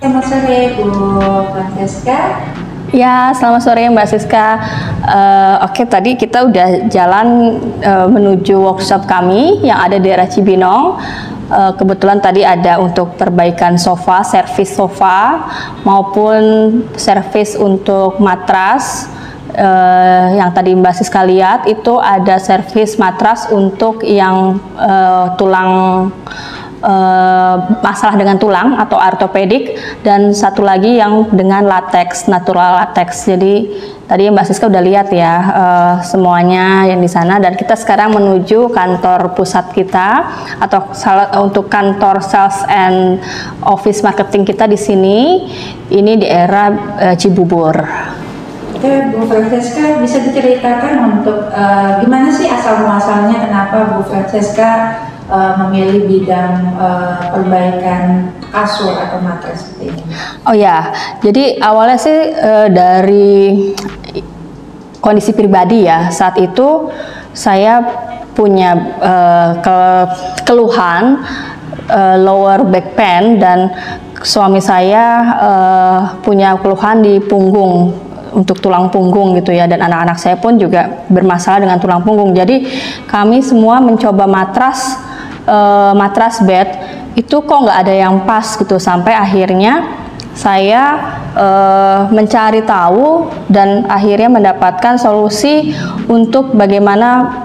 Selamat sore Bu Francesca. Ya, selamat sore Mbak Siska. Oke, tadi kita udah jalan menuju workshop kami yang ada di daerah Cibinong. Kebetulan tadi ada untuk perbaikan sofa, servis sofa, maupun servis untuk matras. Yang tadi Mbak Siska lihat itu ada servis matras untuk yang tulang masalah dengan tulang atau ortopedik, dan satu lagi yang dengan latex, natural latex. Jadi tadi Mbak Siska udah lihat ya semuanya yang di sana, dan kita sekarang menuju kantor pusat kita atau untuk kantor sales and office marketing kita di sini. Ini di era Cibubur. Oke, Bu Francesca, bisa diceritakan untuk gimana sih asal muasalnya, kenapa Bu Francesca memilih bidang perbaikan kasur atau matras seperti ini? Oh ya, jadi awalnya sih dari kondisi pribadi ya. Saat itu saya punya keluhan lower back pain, dan suami saya punya keluhan di punggung, untuk tulang punggung gitu ya, dan anak-anak saya pun juga bermasalah dengan tulang punggung. Jadi kami semua mencoba matras bed itu kok nggak ada yang pas gitu, sampai akhirnya saya mencari tahu dan akhirnya mendapatkan solusi untuk bagaimana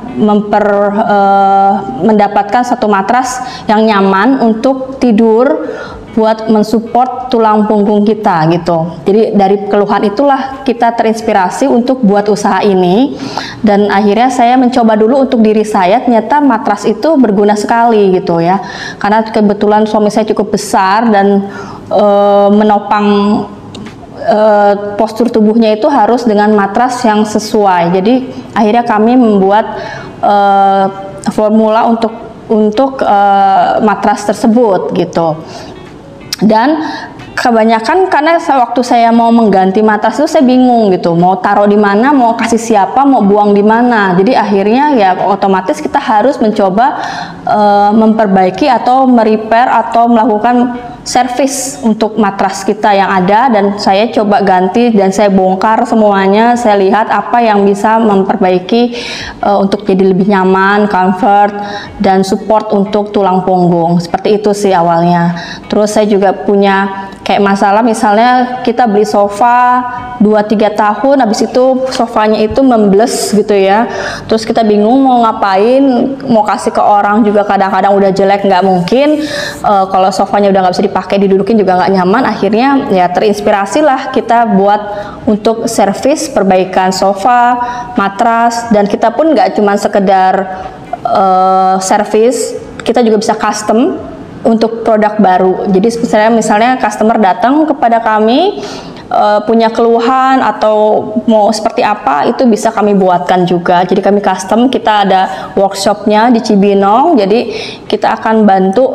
mendapatkan satu matras yang nyaman untuk tidur, buat mensupport tulang punggung kita gitu. Jadi dari keluhan itulah kita terinspirasi untuk buat usaha ini, dan akhirnya saya mencoba dulu untuk diri saya. Ternyata matras itu berguna sekali gitu ya, karena kebetulan suami saya cukup besar dan menopang postur tubuhnya itu harus dengan matras yang sesuai. Jadi akhirnya kami membuat formula untuk matras tersebut gitu. Dan kebanyakan karena waktu saya mau mengganti matras itu saya bingung gitu, mau taruh di mana, mau kasih siapa, mau buang di mana. Jadi akhirnya ya otomatis kita harus mencoba memperbaiki atau merepair atau melakukan servis untuk matras kita yang ada, dan saya coba ganti dan saya bongkar semuanya. Saya lihat apa yang bisa memperbaiki untuk jadi lebih nyaman, comfort, dan support untuk tulang punggung. Seperti itu sih awalnya. Terus saya juga punya kayak masalah, misalnya kita beli sofa 2-3 tahun, habis itu sofanya itu membles gitu ya, terus kita bingung mau ngapain, mau kasih ke orang juga kadang-kadang udah jelek, nggak mungkin. Kalau sofanya udah nggak bisa dipakai, didudukin juga nggak nyaman. Akhirnya ya terinspirasi lah kita buat untuk servis perbaikan sofa, matras, dan kita pun nggak cuma sekedar servis, kita juga bisa custom untuk produk baru. Jadi misalnya customer datang kepada kami punya keluhan atau mau seperti apa, itu bisa kami buatkan juga. Jadi kami custom, kita ada workshopnya di Cibinong. Jadi kita akan bantu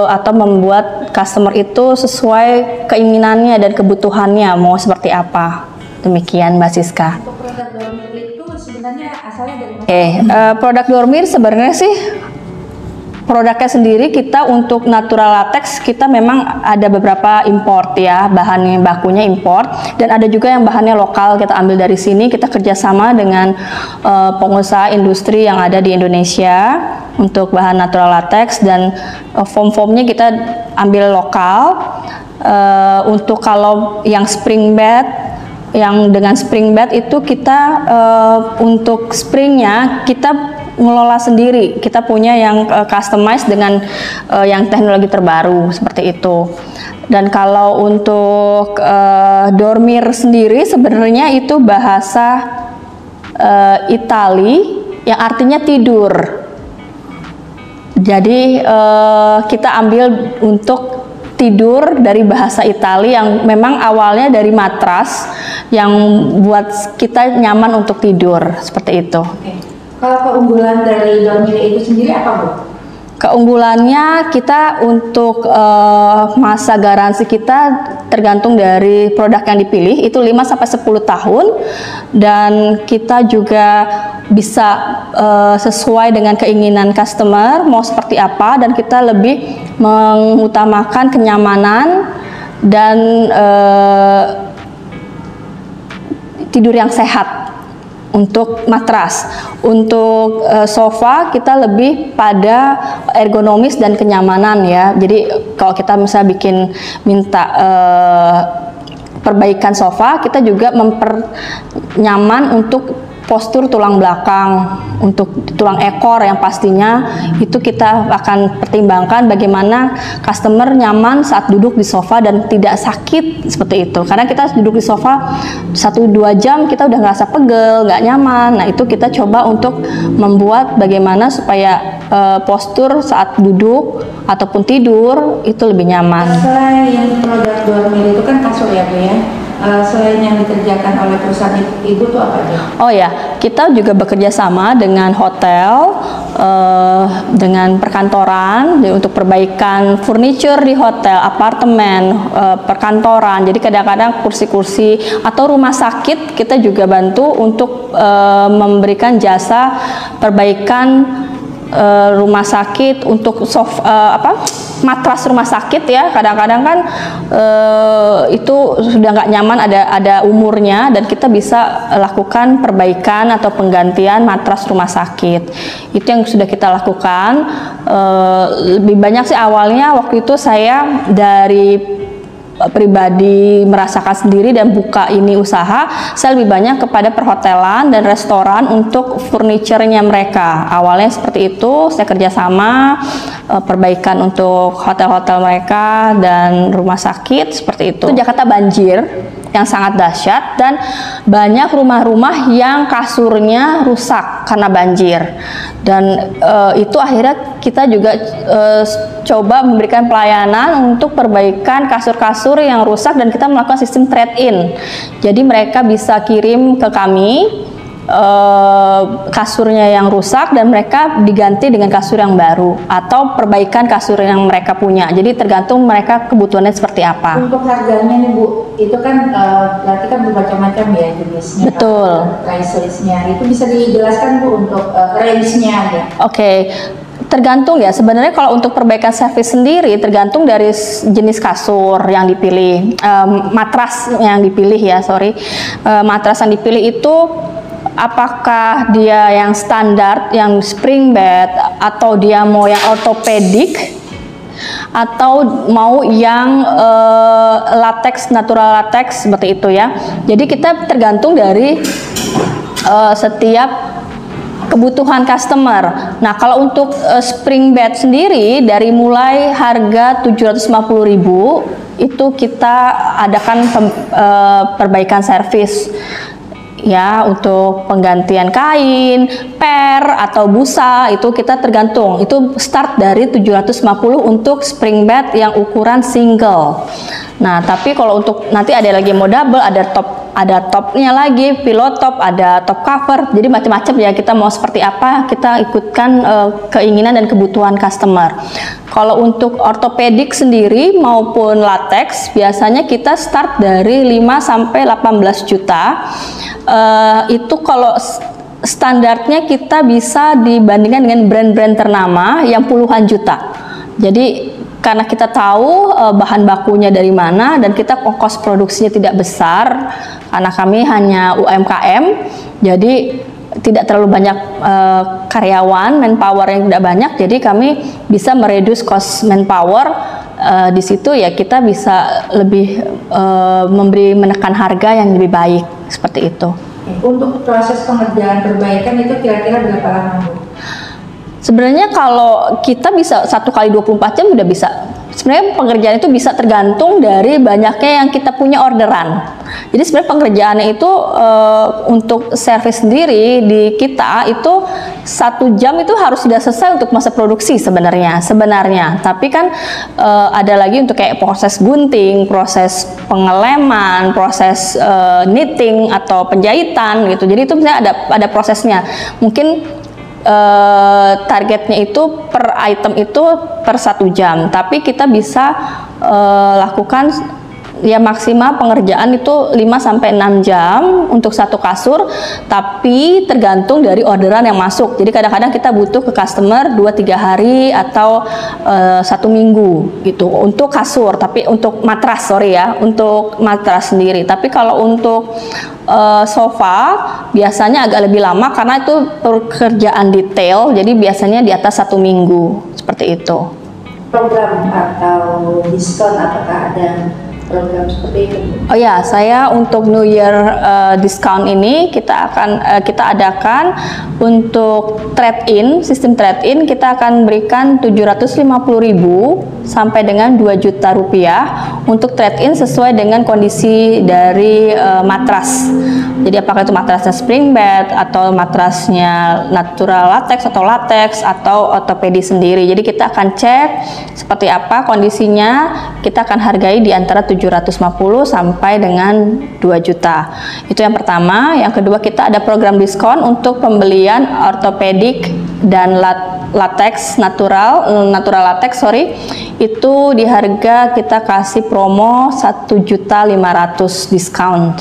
atau membuat customer itu sesuai keinginannya dan kebutuhannya mau seperti apa. Demikian Mbak Siska. Untuk produk Dormir itu sebenarnya asalnya dari mana? Produk Dormir sebenarnya sih produknya sendiri kita untuk natural latex kita memang ada beberapa import ya, bahan bakunya import, dan ada juga yang bahannya lokal kita ambil dari sini. Kita kerjasama dengan pengusaha industri yang ada di Indonesia untuk bahan natural latex, dan foam-foamnya kita ambil lokal. Untuk kalau yang spring bed, yang dengan spring bed itu kita untuk springnya kita ngelola sendiri, kita punya yang customized dengan yang teknologi terbaru seperti itu. Dan kalau untuk Dormir sendiri sebenarnya itu bahasa Itali yang artinya tidur. Jadi kita ambil untuk tidur dari bahasa Itali yang memang awalnya dari matras yang buat kita nyaman untuk tidur seperti itu. Oke. Kalau keunggulan dari Dormir itu sendiri apa, Bu? Keunggulannya kita untuk masa garansi kita tergantung dari produk yang dipilih, itu 5-10 tahun, dan kita juga bisa sesuai dengan keinginan customer mau seperti apa, dan kita lebih mengutamakan kenyamanan dan tidur yang sehat untuk matras. Untuk sofa kita lebih pada ergonomis dan kenyamanan ya. Jadi kalau kita misalnya minta perbaikan sofa, kita juga mempernyaman untuk postur tulang belakang, untuk tulang ekor yang pastinya itu kita akan pertimbangkan bagaimana customer nyaman saat duduk di sofa dan tidak sakit seperti itu. Karena kita duduk di sofa 1-2 jam kita udah ngerasa pegel, nggak nyaman. Nah itu kita coba untuk membuat bagaimana supaya postur saat duduk ataupun tidur itu lebih nyaman. Selain produk Dormir itu kan kasur ya Bu ya. Selain yang dikerjakan oleh perusahaan ibu tuh apa aja? Oh ya, kita juga bekerja sama dengan hotel, dengan perkantoran untuk perbaikan furniture di hotel, apartemen, perkantoran. Jadi kadang-kadang kursi-kursi atau rumah sakit kita juga bantu untuk memberikan jasa perbaikan rumah sakit untuk matras rumah sakit ya. Kadang-kadang kan itu sudah nggak nyaman, ada umurnya, dan kita bisa lakukan perbaikan atau penggantian matras rumah sakit. Itu yang sudah kita lakukan. Lebih banyak sih awalnya waktu itu saya dari pribadi merasakan sendiri dan buka ini usaha, saya lebih banyak kepada perhotelan dan restoran untuk furniturnya mereka. Awalnya seperti itu, saya kerjasama perbaikan untuk hotel-hotel mereka dan rumah sakit seperti itu. Jakarta banjir yang sangat dahsyat dan banyak rumah-rumah yang kasurnya rusak karena banjir, dan itu akhirnya kita juga coba memberikan pelayanan untuk perbaikan kasur-kasur yang rusak, dan kita melakukan sistem trade-in. Jadi mereka bisa kirim ke kami kasurnya yang rusak dan mereka diganti dengan kasur yang baru atau perbaikan kasur yang mereka punya. Jadi tergantung mereka kebutuhannya seperti apa. Untuk harganya nih Bu, itu kan berarti kan bermacam-macam ya jenisnya. Betul. Price listnya itu bisa dijelaskan Bu untuk range-nya ya. Oke. Tergantung ya, sebenarnya kalau untuk perbaikan servis sendiri tergantung dari jenis kasur yang dipilih, matras yang dipilih ya, matras yang dipilih itu apakah dia yang standar, yang spring bed, atau dia mau yang ortopedik, atau mau yang latex, natural latex seperti itu ya. Jadi kita tergantung dari setiap kebutuhan customer. Nah, kalau untuk spring bed sendiri dari mulai harga 750.000 itu kita adakan perbaikan servis ya, untuk penggantian kain, per atau busa itu kita tergantung. Itu start dari 750 untuk spring bed yang ukuran single. Nah, tapi kalau untuk nanti ada lagi mau double, ada topnya lagi, pillow top, ada top cover. Jadi macam-macam ya, kita mau seperti apa, kita ikutkan keinginan dan kebutuhan customer. Kalau untuk ortopedik sendiri maupun latex, biasanya kita start dari 5 sampai 18 juta. Itu kalau standarnya kita bisa dibandingkan dengan brand-brand ternama yang puluhan juta. Jadi karena kita tahu bahan bakunya dari mana dan kita ongkos produksinya tidak besar, karena kami hanya UMKM, jadi tidak terlalu banyak karyawan, manpower yang tidak banyak, jadi kami bisa mereduce cost manpower. Di situ ya kita bisa lebih menekan harga yang lebih baik seperti itu. Untuk proses pengerjaan perbaikan itu kira-kira berapa lama Bu? Sebenarnya kalau kita bisa 1 kali 24 jam udah bisa. Sebenarnya pengerjaan itu bisa tergantung dari banyaknya yang kita punya orderan. Jadi sebenarnya pengerjaannya itu untuk servis sendiri di kita itu 1 jam itu harus sudah selesai untuk masa produksi sebenarnya. Tapi kan ada lagi untuk kayak proses gunting, proses pengeleman, proses knitting atau penjahitan gitu. Jadi itu sebenarnya ada prosesnya. Mungkin targetnya itu per item itu per 1 jam, tapi kita bisa lakukan ya maksimal pengerjaan itu 5-6 jam untuk satu kasur, tapi tergantung dari orderan yang masuk. Jadi kadang-kadang kita butuh ke customer 2-3 hari atau 1 minggu gitu untuk kasur, tapi untuk matras, untuk matras sendiri. Tapi kalau untuk sofa biasanya agak lebih lama karena itu pekerjaan detail, jadi biasanya di atas 1 minggu, seperti itu. Program atau diskon, apakah ada program seperti itu? Oh ya, saya untuk New Year discount ini kita adakan untuk trade-in, sistem trade-in kita akan berikan 750.000 sampai dengan 2 juta rupiah untuk trade-in sesuai dengan kondisi dari matras. Jadi apakah itu matrasnya spring bed atau matrasnya natural latex atau ortopedi sendiri. Jadi kita akan cek seperti apa kondisinya, kita akan hargai di antara 750 sampai dengan 2 juta. Itu yang pertama. Yang kedua, kita ada program diskon untuk pembelian ortopedik dan natural latex, itu di harga kita kasih promo 1.500.000 diskon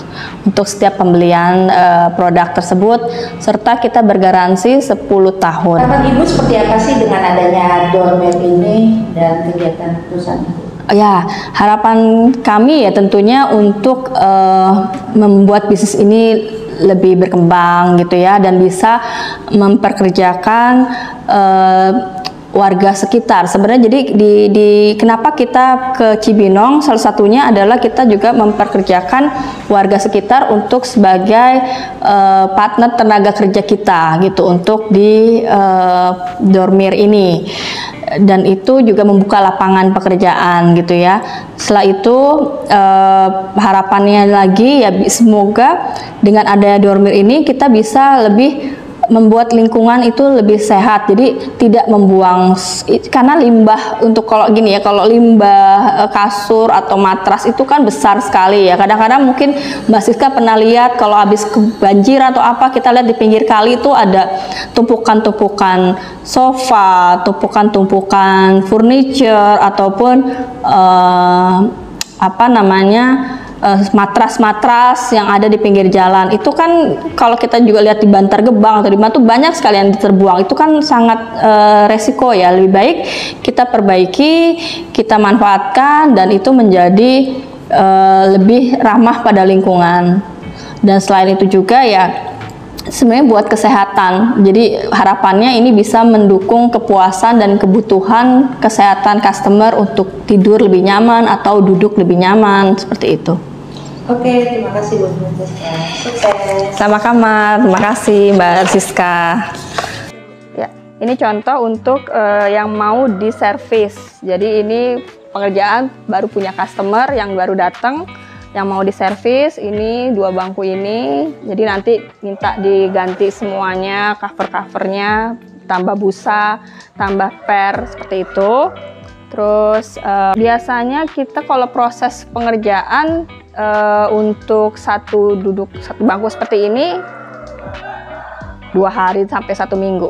untuk setiap pembelian produk tersebut, serta kita bergaransi 10 tahun. Harapan Ibu seperti apa sih dengan adanya doormat ini dan kegiatan perusahaan Ibu? Ya, harapan kami ya tentunya untuk membuat bisnis ini lebih berkembang gitu ya, dan bisa memperkerjakan warga sekitar. Sebenarnya jadi kenapa kita ke Cibinong, salah satunya adalah kita juga memperkerjakan warga sekitar untuk sebagai partner tenaga kerja kita gitu untuk di Dormir ini. Dan itu juga membuka lapangan pekerjaan gitu ya. Setelah itu harapannya lagi ya semoga dengan adanya Dormir ini kita bisa lebih membuat lingkungan itu lebih sehat, jadi tidak membuang, karena limbah untuk kalau limbah kasur atau matras itu kan besar sekali ya. Kadang-kadang mungkin Mbak Siska pernah lihat kalau habis kebanjir atau apa, kita lihat di pinggir kali itu ada tumpukan-tumpukan sofa, tumpukan-tumpukan furniture ataupun matras-matras yang ada di pinggir jalan. Itu kan kalau kita juga lihat di Bantar Gebang atau di mana tuh banyak sekali yang terbuang. Itu kan sangat resiko ya. Lebih baik kita perbaiki, kita manfaatkan, dan itu menjadi lebih ramah pada lingkungan. Dan selain itu juga ya sebenarnya buat kesehatan. Jadi harapannya ini bisa mendukung kepuasan dan kebutuhan kesehatan customer untuk tidur lebih nyaman atau duduk lebih nyaman, seperti itu. Oke, terima kasih Bu Siska. Sukses. Sama-sama, terima kasih Mbak Siska. Ya, ini contoh untuk yang mau diservis. Jadi ini pengerjaan baru punya customer yang baru datang, yang mau diservis. Ini 2 bangku ini, jadi nanti minta diganti semuanya, cover-covernya, tambah busa, tambah per, seperti itu. Terus biasanya kita kalau proses pengerjaan untuk satu bangku seperti ini 2 hari sampai 1 minggu.